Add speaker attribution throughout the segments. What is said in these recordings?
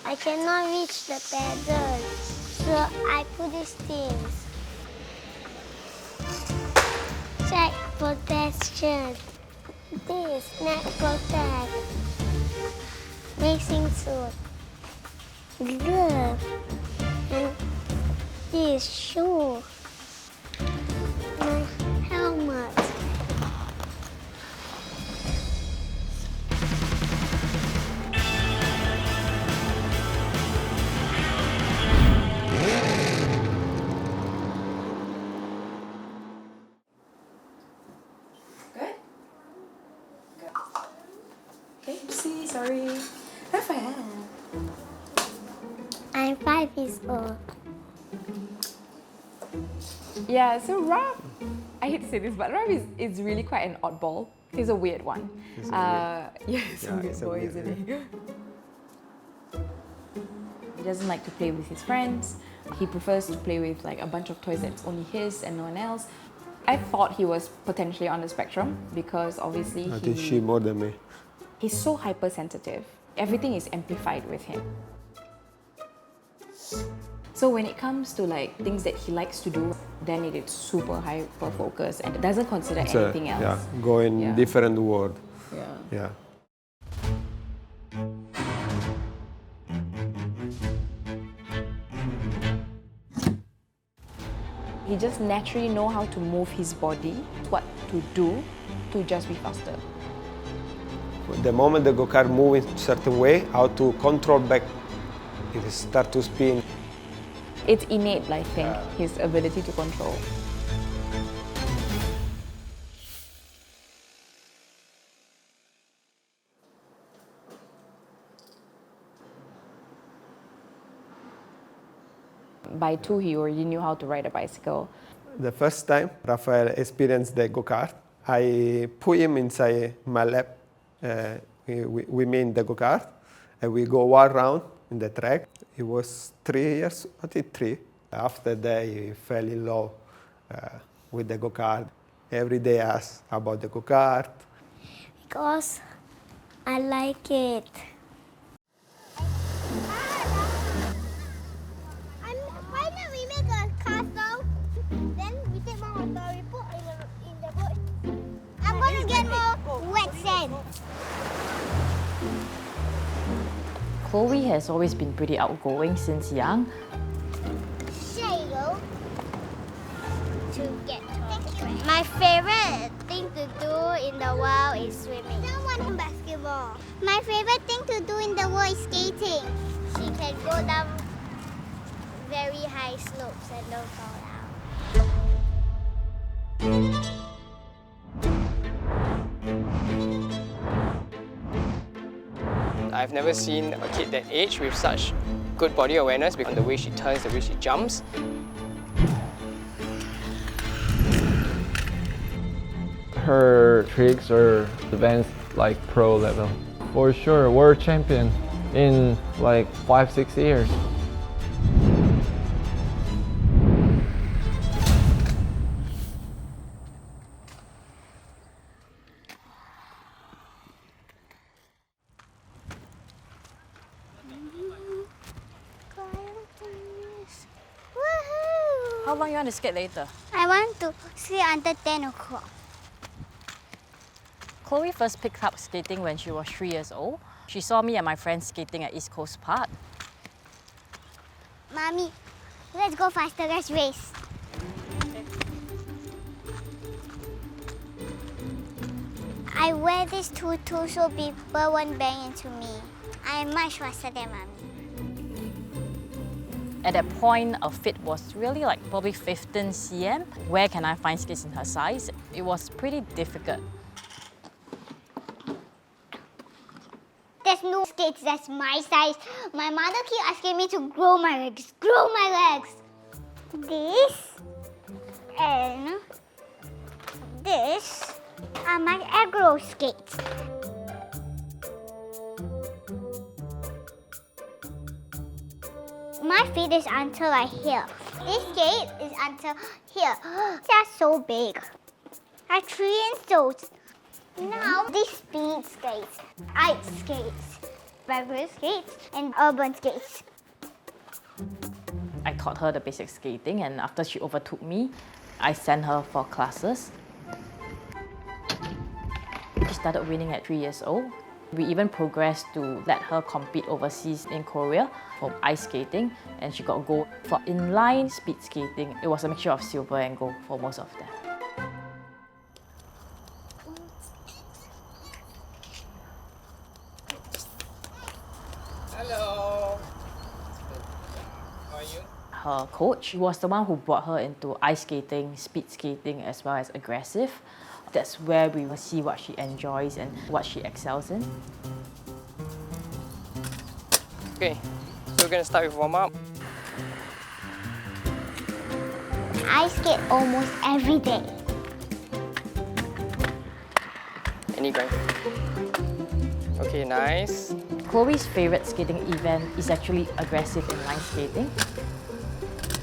Speaker 1: I cannot reach the pedal, so I put these things. Check protection. This neck protect. Racing suit. Glove. And this shoe. My helmet.
Speaker 2: Good? Good. Okay, oopsie, sorry. Raphael.
Speaker 1: I'm 5 years old.
Speaker 2: Yeah, so Raph, I hate to say this, but Raph is really quite an oddball. He's a weird one.
Speaker 3: He's
Speaker 2: He's a weird boy, isn't he? He doesn't like to play with his friends. He prefers to play with like a bunch of toys that's only his and no one else. I thought he was potentially on the spectrum because obviously
Speaker 3: I think she more than me.
Speaker 2: he's so hypersensitive. Everything is amplified with him. So when it comes to like things that he likes to do, then it is super hyper focused and doesn't consider anything else.
Speaker 3: Yeah, go in different world.
Speaker 2: Yeah. He just naturally know how to move his body, what to do to just be faster.
Speaker 3: The moment the go-kart move in a certain way, how to control back, it start to spin.
Speaker 2: It's innate, I think, his ability to control. By 2, he already knew how to ride a bicycle.
Speaker 3: The first time Raphael experienced the go-kart, I put him inside my lap. We made the go-kart and we go one round in the track. He was 3 years, I think 3. After that, he fell in love with the go-kart. Every day asks about the go-kart.
Speaker 1: Because I like it. Why not we make a castle? Then we take more water, we put in the boat. I'm gonna get more wet sand.
Speaker 4: Chloe has always been pretty outgoing since young.
Speaker 1: There you go. To get my favorite thing to do in the world is swimming. I don't want basketball. My favorite thing to do in the world is skating. She can go down very high slopes and don't fall down.
Speaker 5: I've never seen a kid that age with such good body awareness because the way she turns, the way she jumps.
Speaker 6: Her tricks are advanced like pro level. For sure, world champion in like 5-6 years.
Speaker 4: How long you want to skate later?
Speaker 1: I want to sleep until 10 o'clock.
Speaker 4: Chloe first picked up skating when she was 3 years old. She saw me and my friends skating at East Coast Park.
Speaker 1: Mommy, let's go faster, let's race. I wear this tutu so people won't bang into me. I am much faster than Mommy.
Speaker 4: At that point, her fit was really like probably 15 cm. Where can I find skates in her size? It was pretty difficult.
Speaker 1: There's no skates that's my size. My mother keeps asking me to grow my legs, grow my legs. This and this are my aggro skates. My feet is until here. This skate is until here. That's so big. I have 3 inches. Now these speed skates, ice skates, regular skates and urban skates.
Speaker 4: I taught her the basic skating, and after she overtook me, I sent her for classes. She started winning at 3 years old. We even progressed to let her compete overseas in Korea for ice skating, and she got gold. For inline speed skating, it was a mixture of silver and gold for most of them.
Speaker 5: Hello. How are you?
Speaker 4: Her coach was the one who brought her into ice skating, speed skating, as well as aggressive. That's where we will see what she enjoys and what she excels in.
Speaker 5: Okay, so we're gonna start with warm up.
Speaker 1: I skate almost every day.
Speaker 5: Any grind. Okay, nice.
Speaker 4: Chloe's favorite skating event is actually aggressive inline skating,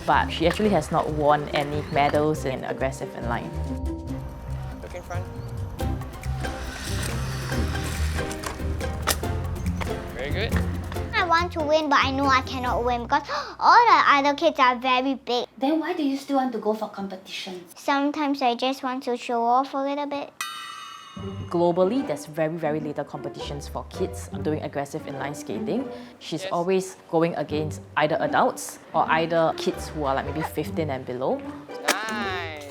Speaker 4: but she actually has not won any medals in aggressive inline.
Speaker 5: Look in front. Very good.
Speaker 1: I want to win, but I know I cannot win because all the other kids are very big.
Speaker 7: Then why do you still want to go for competitions?
Speaker 1: Sometimes I just want to show off a little bit.
Speaker 4: Globally, there's very little competitions for kids doing aggressive inline skating. She's always going against either adults or either kids who are like maybe 15 and below.
Speaker 5: Nice.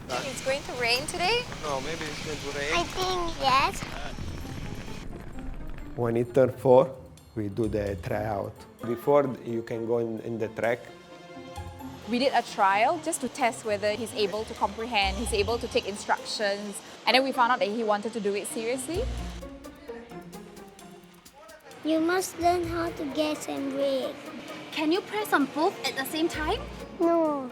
Speaker 8: It's going to rain today?
Speaker 5: No, maybe it's going to rain.
Speaker 1: I think yes.
Speaker 3: When it turns 4, we do the tryout. Before you can go in the track,
Speaker 9: we did a trial just to test whether he's able to comprehend, he's able to take instructions, and then we found out that he wanted to do it seriously.
Speaker 1: You must learn how to gas and brake.
Speaker 7: Can you press on both at the same time?
Speaker 1: No.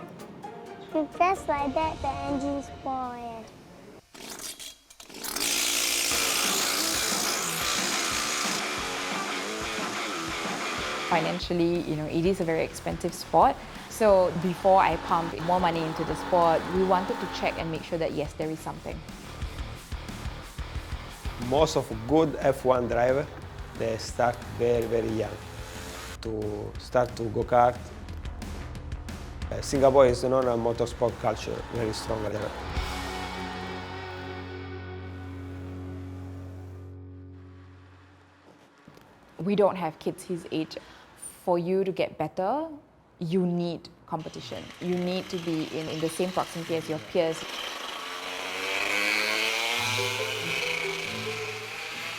Speaker 1: If you press like that, the engine spoils.
Speaker 2: Financially, it is a very expensive sport. So before I pump more money into the sport, we wanted to check and make sure that yes, there is something.
Speaker 3: most of good F1 driver, they start very young to start to go-kart. Singapore is known a motorsport culture, very strong there.
Speaker 2: We don't have kids his age. For you to get better, you need competition. You need to be in the same proximity as your peers.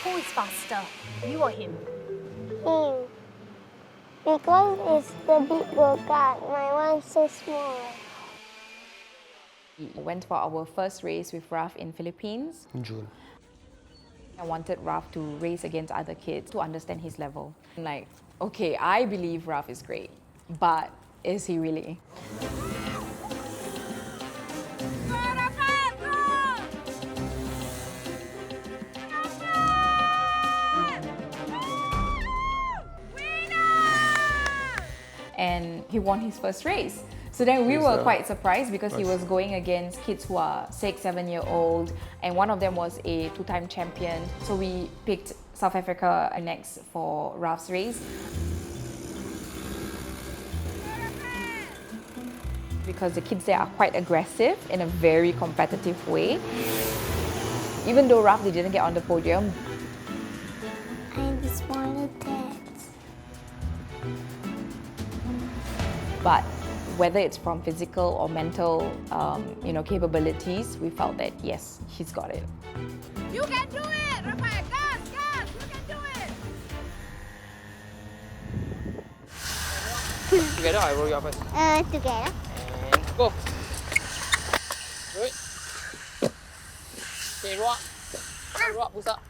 Speaker 7: Who is faster, you or him?
Speaker 1: Him. Because it's the big go-kart, my one's so small.
Speaker 2: We went for our first race with Raph in Philippines.
Speaker 3: In June.
Speaker 2: I wanted Raph to race against other kids to understand his level. Like, okay, I believe Raph is great, but is he really? And he won his first race. So then we were quite surprised because he was going against kids who are 6, 7 year old, and one of them was a 2-time champion. So we picked South Africa next for Raph's race. Because the kids there are quite aggressive in a very competitive way. Even though Raph didn't get on the podium.
Speaker 1: I'm the smaller tats.
Speaker 2: But whether it's from physical or mental, capabilities, we felt that yes, he's got it.
Speaker 9: You can do it, Raphael! Gas! You can do it!
Speaker 5: Together, I roll you up first.
Speaker 1: Together.
Speaker 5: And go. Good. Okay, roll up. Roll up, push up.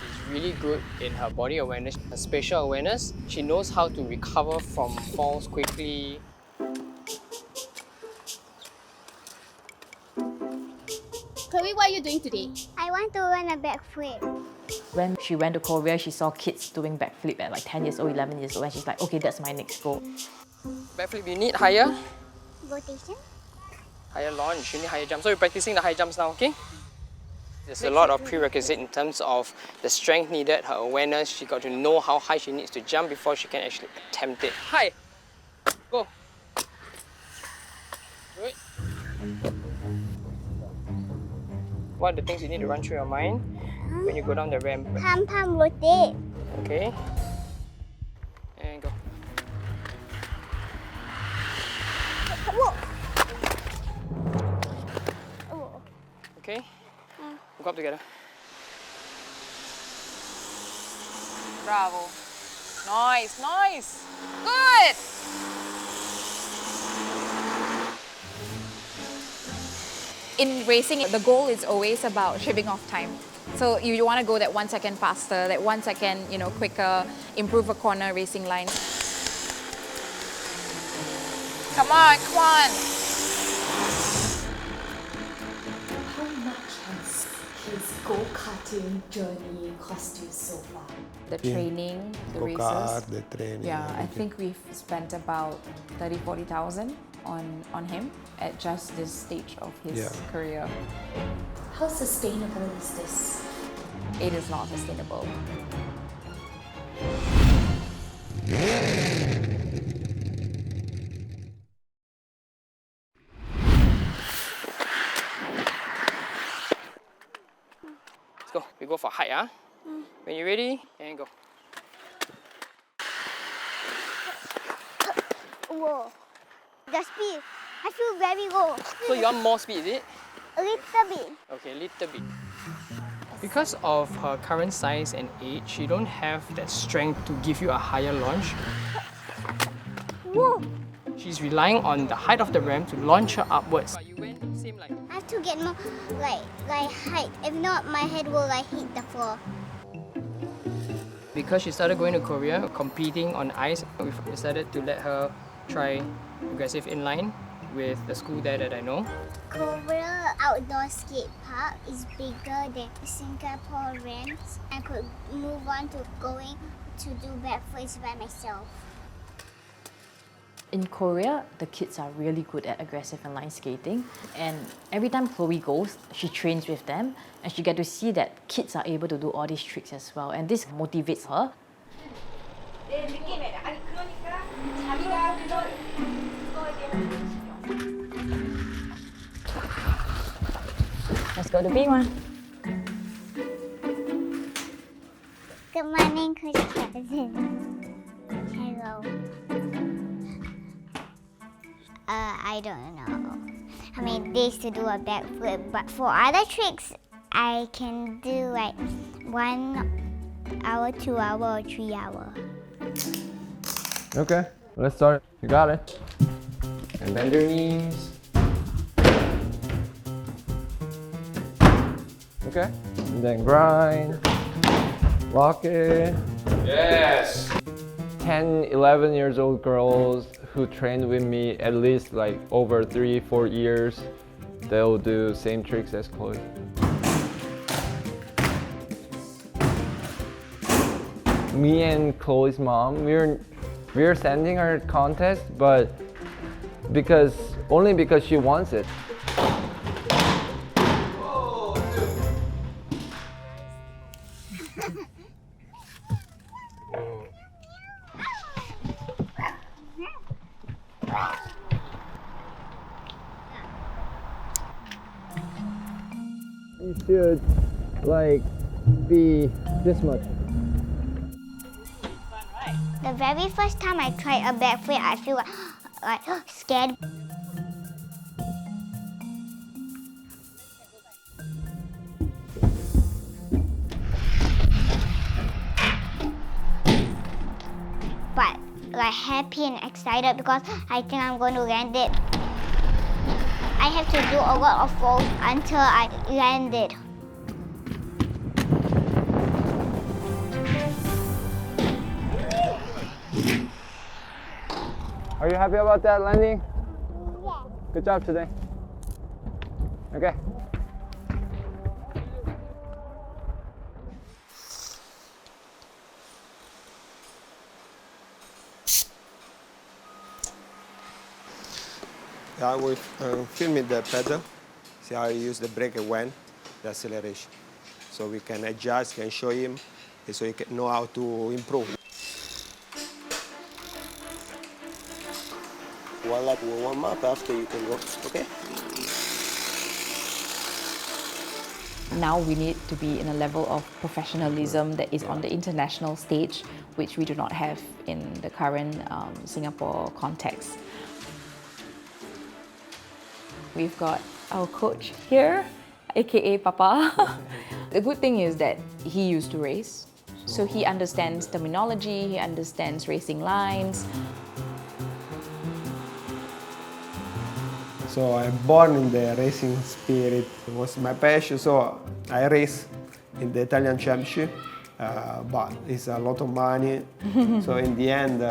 Speaker 5: She's really good in her body awareness, her spatial awareness. She knows how to recover from falls quickly.
Speaker 7: Chloe, what are you doing today?
Speaker 1: I want to run a backflip.
Speaker 4: When she went to Korea, she saw kids doing backflip at like 10 years old, 11 years old, and she's like, okay, that's my next goal.
Speaker 5: Backflip, you need higher,
Speaker 1: Rotation.
Speaker 5: higher launch, you need higher jump. So you're practicing the high jumps now, okay? There's a lot of prerequisite in terms of the strength needed, her awareness. She got to know how high she needs to jump before she can actually attempt it. Hi! Go! Good. What are the things you need to run through your mind when you go down the ramp?
Speaker 1: Pam rotate.
Speaker 5: Okay. And go.
Speaker 1: Whoa.
Speaker 5: Okay. Go up together.
Speaker 9: Bravo. Nice, nice. Good. In racing, the goal is always about shaving off time. So you want to go that 1 second faster, that 1 second, quicker, improve a corner racing line. Come on, come on.
Speaker 10: How much has his go-karting journey cost you so far?
Speaker 2: The training, the
Speaker 3: Go-kart,
Speaker 2: races.
Speaker 3: the training.
Speaker 2: Yeah, I
Speaker 3: everything.
Speaker 2: think we've spent about 30,000-40,000 on him at just this stage of his career.
Speaker 10: How sustainable is this?
Speaker 2: It is not sustainable.
Speaker 5: Let's go. We go for height, huh? When you're ready, and go.
Speaker 1: Whoa. The speed. I feel very low.
Speaker 5: So you want more speed, is it?
Speaker 1: A little bit.
Speaker 5: Okay, a little bit. Because of her current size and age, she don't have that strength to give you a higher launch.
Speaker 1: Whoa.
Speaker 5: She's relying on the height of the ramp to launch her upwards. But you went same like.
Speaker 1: I have to get more like height. If not, my head will hit the floor.
Speaker 5: Because she started going to Korea, competing on ice, we've decided to let her try aggressive inline with the school there that I know.
Speaker 1: Korea outdoor skate park is bigger than Singapore ramps. I could move on to going to do backflips by myself.
Speaker 4: In Korea, the kids are really good at aggressive inline skating, and every time Chloe goes, she trains with them, and she get to see that kids are able to do all these tricks as well, and this motivates her. Let's go to B1.
Speaker 1: Good morning, Coach Kevin. Hello. I don't know how many days to do a backflip, but for other tricks, I can do like 1 hour, 2 hour, or 3 hour.
Speaker 6: Okay, let's start. You got it. And bend your knees. Okay, and then grind. Lock it.
Speaker 11: Yes!
Speaker 6: 10, 11 years old girls who trained with me at least like over 3-4 years, they'll do same tricks as Chloe. Me and Chloe's mom, we're sending her contest, but only because she wants it. You should be this much.
Speaker 1: The very first time I tried a backflip, I feel like scared. But happy and excited because I think I'm going to land it. I have to do a lot of falls until I land it.
Speaker 6: Are you happy about that landing?
Speaker 1: Yeah.
Speaker 6: Good job today. Okay.
Speaker 3: Yeah, we filming the pedal. See how I use the brake and when. the acceleration. So we can adjust, can show him, so he can know how to improve. One lap will warm up, after you can go, okay?
Speaker 2: Now we need to be in a level of professionalism that is on the international stage, which we do not have in the current Singapore context. We've got our coach here, aka Papa. The good thing is that he used to race, so he understands terminology, he understands racing lines.
Speaker 3: So I'm born in the racing spirit. It was my passion, so I race in the Italian Championship, but it's a lot of money. So in the end,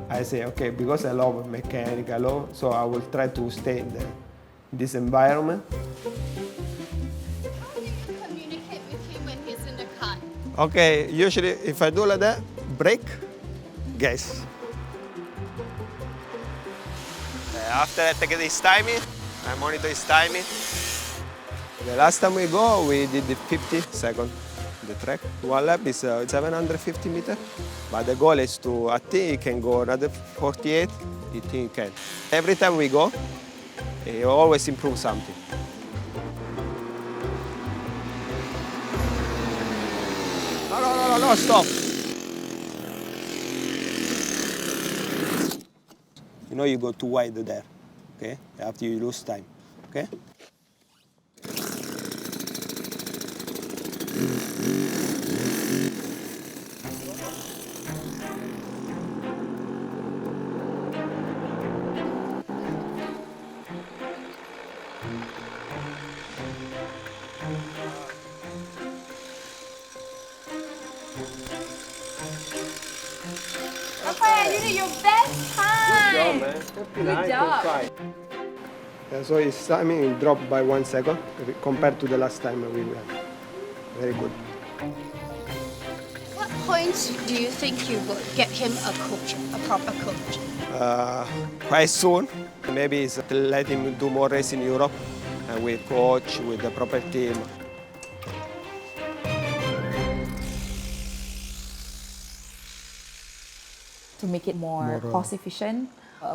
Speaker 3: I say, okay, because I love mechanic, so I will try to stay in this environment.
Speaker 7: How do you communicate with him when he's in the car?
Speaker 3: Okay, usually if I do like that, brake, gas. After I take his timing, I monitor his timing. The last time we go, we did the 50 seconds the track. One lap is 750 meters, but the goal is to, I think he can go another 48, I think he can. Every time we go, he always improves something. No, stop. You know you go too wide there, okay? After you lose time, okay?
Speaker 9: Raphael, you did your best time!
Speaker 3: Good job. So his timing dropped by 1 second compared to the last time we went. Very good.
Speaker 7: What points do you think you would get him a coach, a proper coach?
Speaker 3: Quite soon. Maybe it's to let him do more race in Europe and with coach, with the proper team.
Speaker 2: To make it more cost efficient,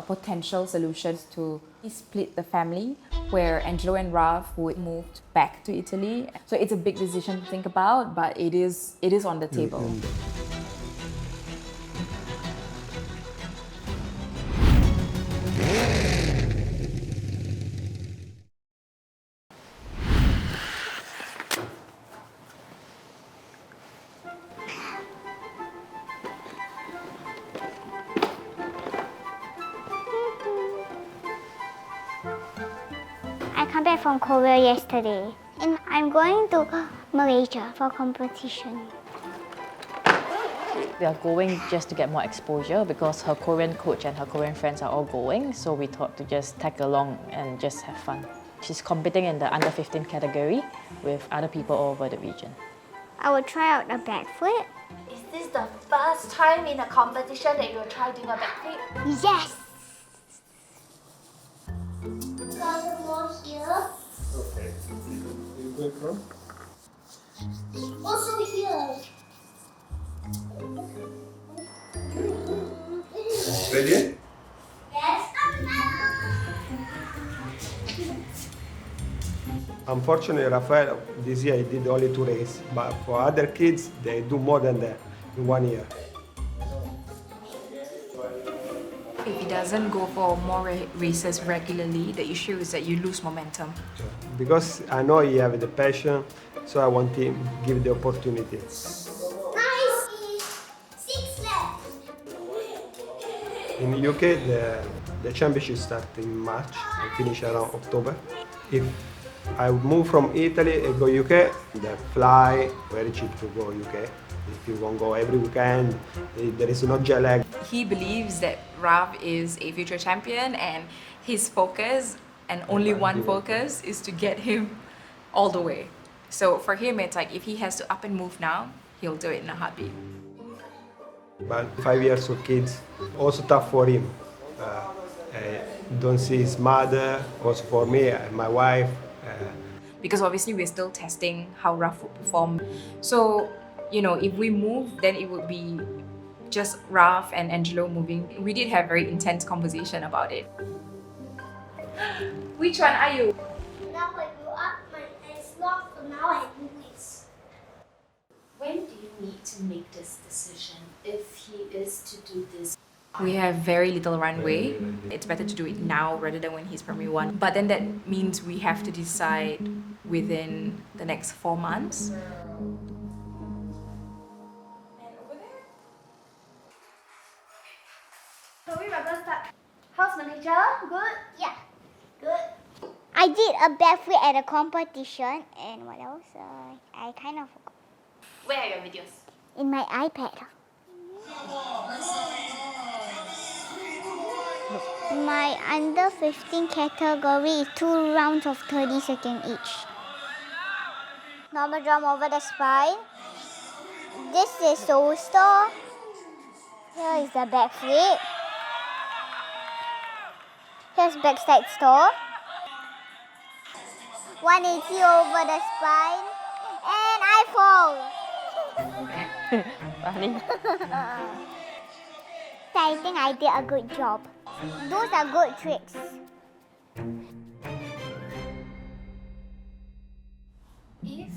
Speaker 2: potential solutions to split the family, where Angelo and Raph would move back to Italy. So it's a big decision to think about, but it is on the table.
Speaker 1: I come back from Korea yesterday, and I'm going to Malaysia for competition.
Speaker 4: We are going just to get more exposure because her Korean coach and her Korean friends are all going, so we thought to just tag along and just have fun. She's competing in the under 15 category with other people all over the region.
Speaker 1: I will try out a backflip.
Speaker 7: Is this the first time in a competition that you'll try doing a backflip?
Speaker 1: Yes!
Speaker 3: Okay. You go from?
Speaker 1: Also here.
Speaker 3: Ready?
Speaker 1: Yes.
Speaker 3: Unfortunately, Raphael, this year he did only 2 races, but for other kids, they do more than that in 1 year.
Speaker 9: If he doesn't go for more races regularly, the issue is that you lose momentum.
Speaker 3: Because I know he have the passion, so I want him to give the opportunity.
Speaker 1: Nice! 6 left.
Speaker 3: In the UK, the championship starts in March and finish around October. If I move from Italy and go UK, the fly, very cheap to go UK. If you won't go every weekend, there is no jet lag.
Speaker 9: He believes that Raph is a future champion, and his focus, and only one focus, is to get him all the way. So for him, it's like if he has to up and move now, he'll do it in a heartbeat.
Speaker 3: But 5 years of kids, also tough for him. I don't see his mother, also for me, my wife.
Speaker 9: because obviously we're still testing how Raph would perform. So, you know, if we move, then it would be just Raph and Angelo moving. We did have very intense conversation about it. Which one are you?
Speaker 1: Now I grew up, my hands locked, so now I do this.
Speaker 10: When do you need to make this decision if he is to do this?
Speaker 9: We have very little runway. It's better to do it now rather than when he's primary 1. But then that means we have to decide within the next 4 months.
Speaker 7: And over there. So we will start. How's manager? Good?
Speaker 1: Yeah.
Speaker 7: Good.
Speaker 1: I did a backflip at a competition, and what else? I kind of forgot.
Speaker 7: Where are your videos?
Speaker 1: In my iPad. My under 15 category is 2 rounds of 30 seconds each. Normal jump over the spine. This is sole store. Here is the backflip. Here's backside store. 180 over the spine. And I fall.
Speaker 4: Funny.
Speaker 1: I think I did a good job. Those are good tricks.
Speaker 10: If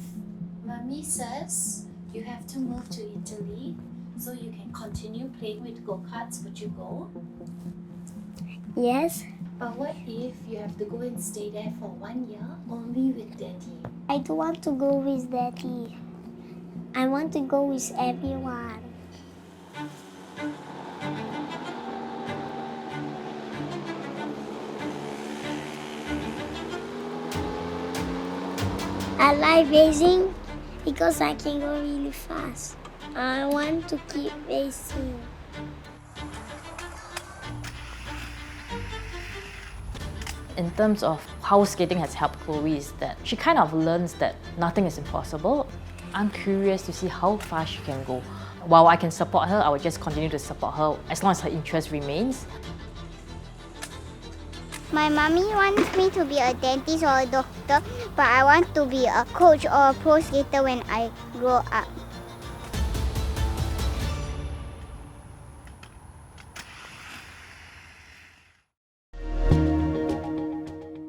Speaker 10: Mommy says you have to move to Italy so you can continue playing with go-karts, would you go?
Speaker 1: Yes.
Speaker 10: But what if you have to go and stay there for 1 year only with Daddy?
Speaker 1: I don't want to go with Daddy. I want to go with everyone. I like racing because I can go really fast. I want to keep racing.
Speaker 4: In terms of how skating has helped Chloe is that she kind of learns that nothing is impossible. I'm curious to see how far she can go. While I can support her, I will just continue to support her as long as her interest remains.
Speaker 1: My mommy wants me to be a dentist or a doctor, but I want to be a coach or a pro skater when I grow up.